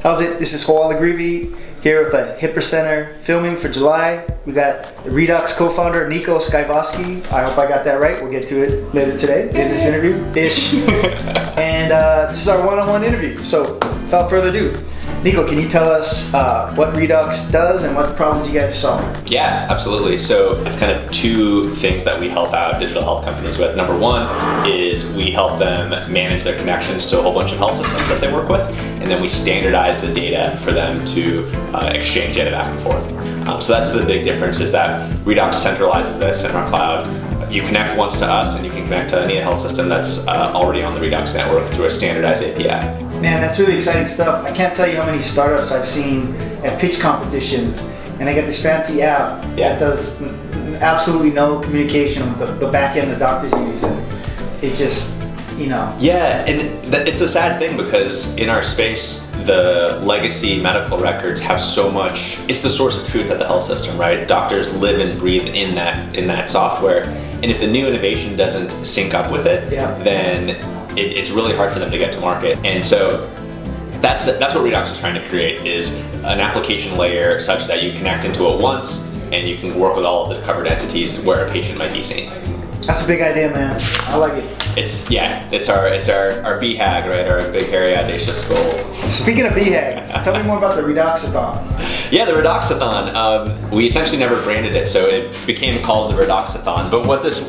How's it? This is Hoala Greevy here with the HIPAA Center filming for July. We got the Redox Co-Founder Niko Skievaski. I hope I got that right. We'll get to it later today in this interview-ish. And this is our one-on-one interview. So without further ado, Niko, can you tell us what Redox does and what problems you guys are solving? Yeah, absolutely. So it's kind of two things that we help out digital health companies with. Number one is we help them manage their connections to a whole bunch of health systems that they work with, and then we standardize the data for them to exchange data back and forth. So that's the big difference, is that Redox centralizes this in our cloud. You connect once to us and you can connect to any health system that's already on the Redox network through a standardized API. Man, that's really exciting stuff. I can't tell you how many startups I've seen at pitch competitions, and they get this fancy app that does absolutely no communication with the back end the doctors use. And it just, you know. Yeah, and it's a sad thing because in our space, the legacy medical records have so much, it's the source of truth at the health system, right? Doctors live and breathe in that software. And if the new innovation doesn't sync up with it, then it's really hard for them to get to market. And so that's what Redox is trying to create, is an application layer such that you connect into it once and you can work with all of the covered entities where a patient might be seen. That's a big idea, man. I like it. It's our BHAG, right? Our big, hairy, audacious goal. Speaking of BHAG, tell me more about the Redoxathon. Yeah, the Redoxathon. We essentially never branded it, so it became called the Redoxathon. But what this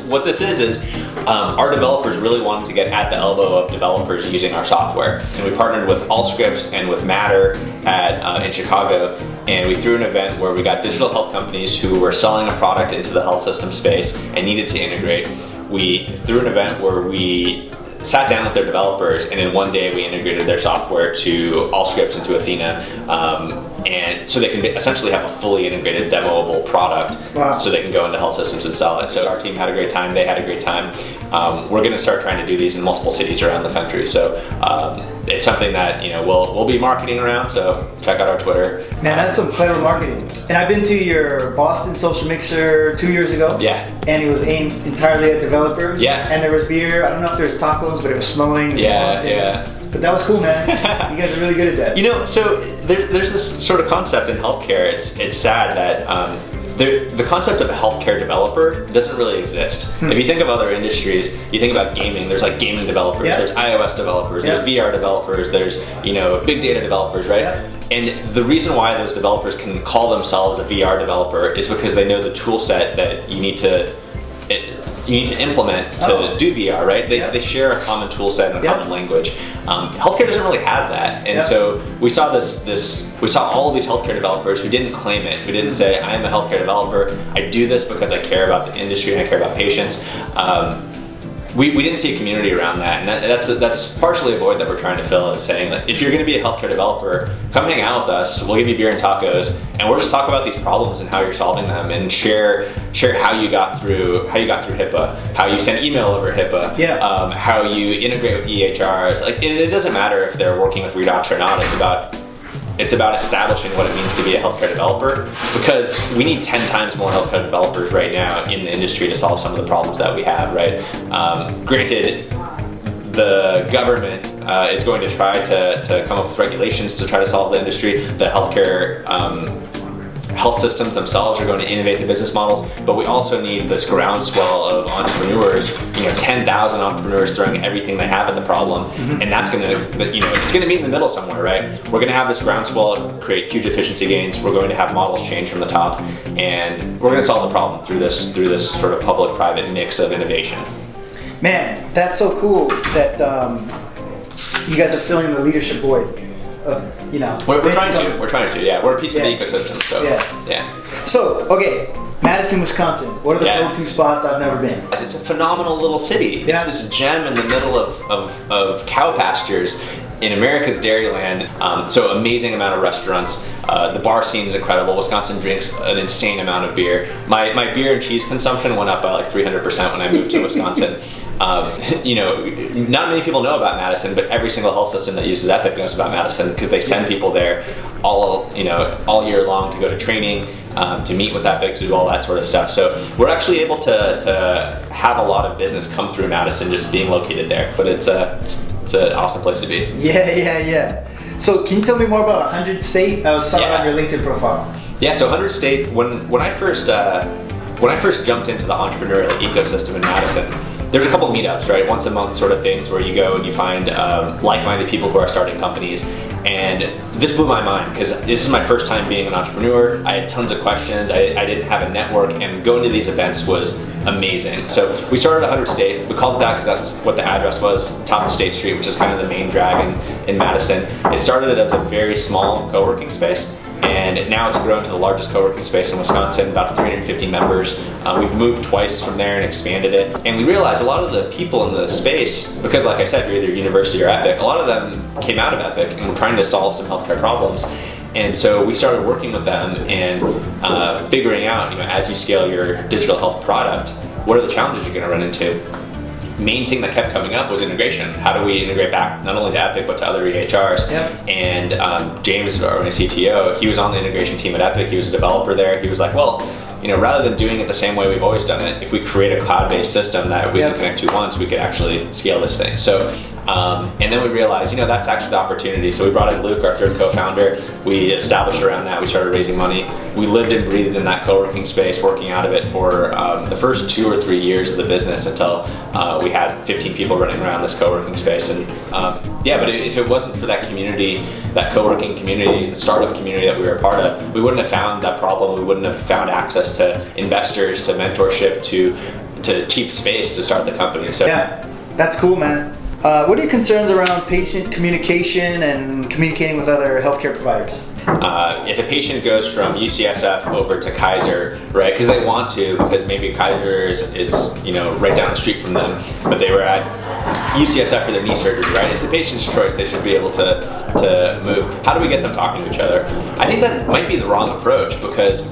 is our developers really wanted to get at the elbow of developers using our software, and we partnered with Allscripts and with Matter in Chicago, and we threw an event where we got digital health companies who were selling a product into the health system space and needed to integrate. We threw an event where we sat down with their developers, and in one day we integrated their software to Allscripts and to Athena, and so they can essentially have a fully integrated demoable product. So they can go into health systems and sell it. So our team had a great time, they had a great time. We're going to start trying to do these in multiple cities around the country, so it's something that we'll be marketing around, so check out our Twitter. Man, that's some clever marketing. And I've been to your Boston Social Mixer 2 years ago. Yeah. And it was aimed entirely at developers. Yeah. And there was beer. I don't know if there was tacos, but it was snowing. Yeah. But that was cool, man. You guys are really good at that. So there's this sort of concept in healthcare. It's sad that the concept of a healthcare developer doesn't really exist. If you think of other industries, you think about gaming, there's like gaming developers, there's iOS developers, there's VR developers, there's big data developers, right? And the reason why those developers can call themselves a VR developer is because they know the tool set that you need to implement to do VR, right? They share a common tool set and a common language. Healthcare doesn't really have that, and so we saw we saw all of these healthcare developers who didn't claim it, who didn't say, I am a healthcare developer, I do this because I care about the industry and I care about patients. We didn't see a community around that, and that's partially a void that we're trying to fill, is saying that if you're going to be a healthcare developer, come hang out with us, we'll give you beer and tacos, and we'll just talk about these problems and how you're solving them, and share how you got through HIPAA, how you send email over HIPAA, how you integrate with EHRs. And it doesn't matter if they're working with Redox or not. It's about establishing what it means to be a healthcare developer, because we need 10 times more healthcare developers right now in the industry to solve some of the problems that we have, right? Granted, the government is going to try to come up with regulations to try to solve the industry. The health systems themselves are going to innovate the business models, but we also need this groundswell of entrepreneurs, 10,000 entrepreneurs throwing everything they have at the problem, and that's going to, it's going to be in the middle somewhere, right? We're going to have this groundswell create huge efficiency gains. We're going to have models change from the top, and we're going to solve the problem through this sort of public-private mix of innovation. Man, that's so cool that you guys are filling the leadership void. We're trying to, yeah. We're a piece of the ecosystem, so, yeah. So, okay, Madison, Wisconsin. What are the go-to spots? I've never been. It's a phenomenal little city. It's this gem in the middle of cow pastures in America's Dairyland. So amazing amount of restaurants. The bar scene is incredible. Wisconsin drinks an insane amount of beer. My beer and cheese consumption went up by like 300% when I moved to Wisconsin. Not many people know about Madison, but every single health system that uses Epic knows about Madison, because they send people there all year long to go to training, to meet with Epic, to do all that sort of stuff. So we're actually able to have a lot of business come through Madison just being located there. But it's an awesome place to be. Yeah. So can you tell me more about 100 State? I saw it on your LinkedIn profile. Yeah, so 100 State, when I first jumped into the entrepreneurial ecosystem in Madison, there's a couple meetups, right? Once a month sort of things where you go and you find like-minded people who are starting companies. And this blew my mind because this is my first time being an entrepreneur. I had tons of questions. I didn't have a network, and going to these events was amazing. So we started at 100 State. We called it that because that's what the address was, top of State Street, which is kind of the main drag in Madison. It started as a very small co-working space, and now it's grown to the largest co-working space in Wisconsin, about 350 members. We've moved twice from there and expanded it. And we realized a lot of the people in the space, because like I said, you're either university or Epic, a lot of them came out of Epic and were trying to solve some healthcare problems. And so we started working with them and figuring out, as you scale your digital health product, what are the challenges you're going to run into? Main thing that kept coming up was integration. How do we integrate back not only to Epic but to other EHRs? Yep. And James, our CTO, he was on the integration team at Epic. He was a developer there. He was like, well, rather than doing it the same way we've always done it, if we create a cloud-based system that we can connect to once, we could actually scale this thing. So, and then we realized, that's actually the opportunity. So we brought in Luke, our third co-founder. We established around that. We started raising money. We lived and breathed in that co-working space, working out of it for the first 2 or 3 years of the business until we had 15 people running around this co-working space. And but if it wasn't for that community, that co-working community, the startup community that we were a part of, we wouldn't have found that problem. We wouldn't have found access to investors, to mentorship, to cheap space to start the company. So yeah, that's cool, man. What are your concerns around patient communication and communicating with other healthcare providers? If a patient goes from UCSF over to Kaiser, right, because they want to, because maybe Kaiser is right down the street from them, but they were at UCSF for their knee surgery, right? It's the patient's choice. They should be able to move. How do we get them talking to each other? I think that might be the wrong approach, because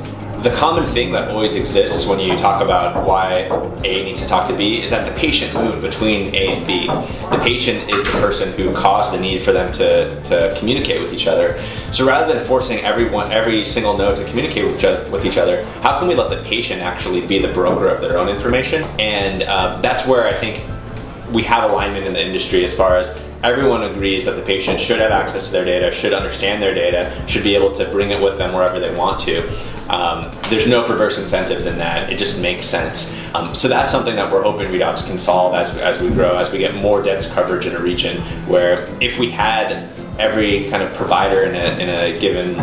the common thing that always exists when you talk about why A needs to talk to B is that the patient moved between A and B. The patient is the person who caused the need for them to communicate with each other. So rather than forcing every single node to communicate with each other, how can we let the patient actually be the broker of their own information? And that's where I think we have alignment in the industry as far as everyone agrees that the patient should have access to their data, should understand their data, should be able to bring it with them wherever they want to. There's no perverse incentives in that. It just makes sense. So that's something that we're hoping Redox can solve as we grow, as we get more dense coverage in a region, where if we had every kind of provider in a given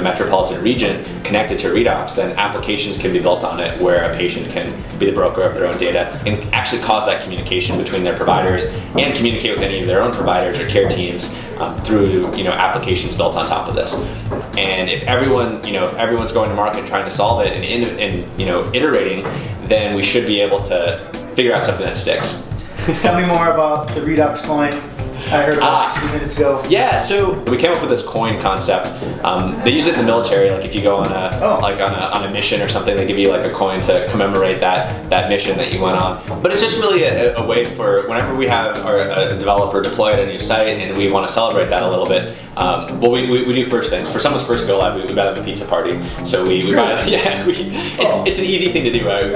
metropolitan region connected to Redox, then applications can be built on it where a patient can be the broker of their own data and actually cause that communication between their providers and communicate with any of their own providers or care teams through applications built on top of this. And if everyone's going to market trying to solve it and iterating, then we should be able to figure out something that sticks. Tell me more about the Redox coin. I heard about it a few minutes ago. Yeah, so we came up with this coin concept. They use it in the military. Like if you go on a mission or something, they give you like a coin to commemorate that mission that you went on. But it's just really a way for whenever we have a developer deploy at a new site and we want to celebrate that a little bit. We do first things. For someone's first go live, we buy them a pizza party. So we buy. Yeah, it's an easy thing to do, right?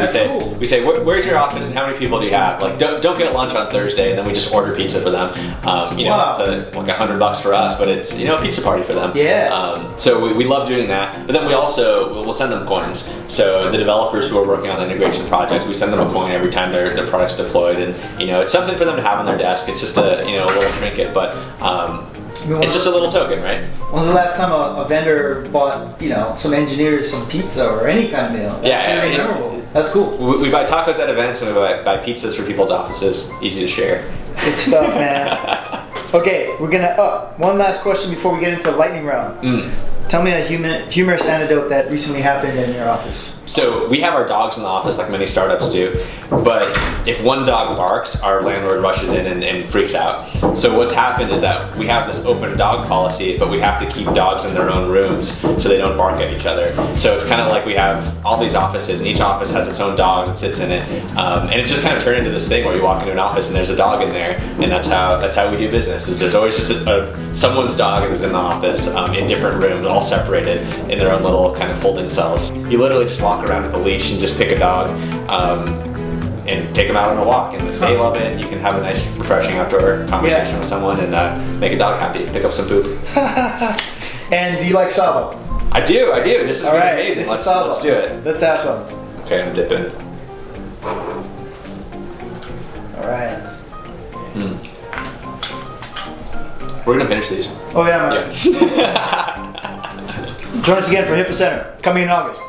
We say, where's your office and how many people do you have? Like don't get lunch on Thursday, and then we just order pizza for them. It's like $100 for us, but it's a pizza party for them. Yeah. So we love doing that. But then we'll send them coins. So the developers who are working on the integration project, we send them a coin every time their product's deployed, and it's something for them to have on their desk. It's just a little trinket, but it's just a little token, right? When was the last time a vendor bought some engineers some pizza or any kind of meal? That's really memorable. That's cool. We buy tacos at events and we buy pizzas for people's offices. Easy to share. Good stuff, man. Okay, we're gonna one last question before we get into the lightning round. Tell me a humorous anecdote that recently happened in your office. So we have our dogs in the office like many startups do, but if one dog barks, our landlord rushes in and freaks out. So what's happened is that we have this open dog policy, but we have to keep dogs in their own rooms so they don't bark at each other. So it's kind of like we have all these offices, and each office has its own dog that sits in it, and it's just kind of turned into this thing where you walk into an office and there's a dog in there, and that's how we do business. Is there's always just someone's dog is in the office in different rooms, all separated in their own little kind of holding cells. You literally just walk around with a leash and just pick a dog. and take them out on a walk, and if they love it, you can have a nice, refreshing outdoor conversation with someone and make a dog happy. Pick up some poop. And do you like Sabo? I do. This is All right, amazing. this is Let's Sabo. do it. Let's have some. Okay, I'm dipping. All right. We're gonna finish these. Oh yeah, man. Yeah. Join us again for HIPAA Center, coming in August.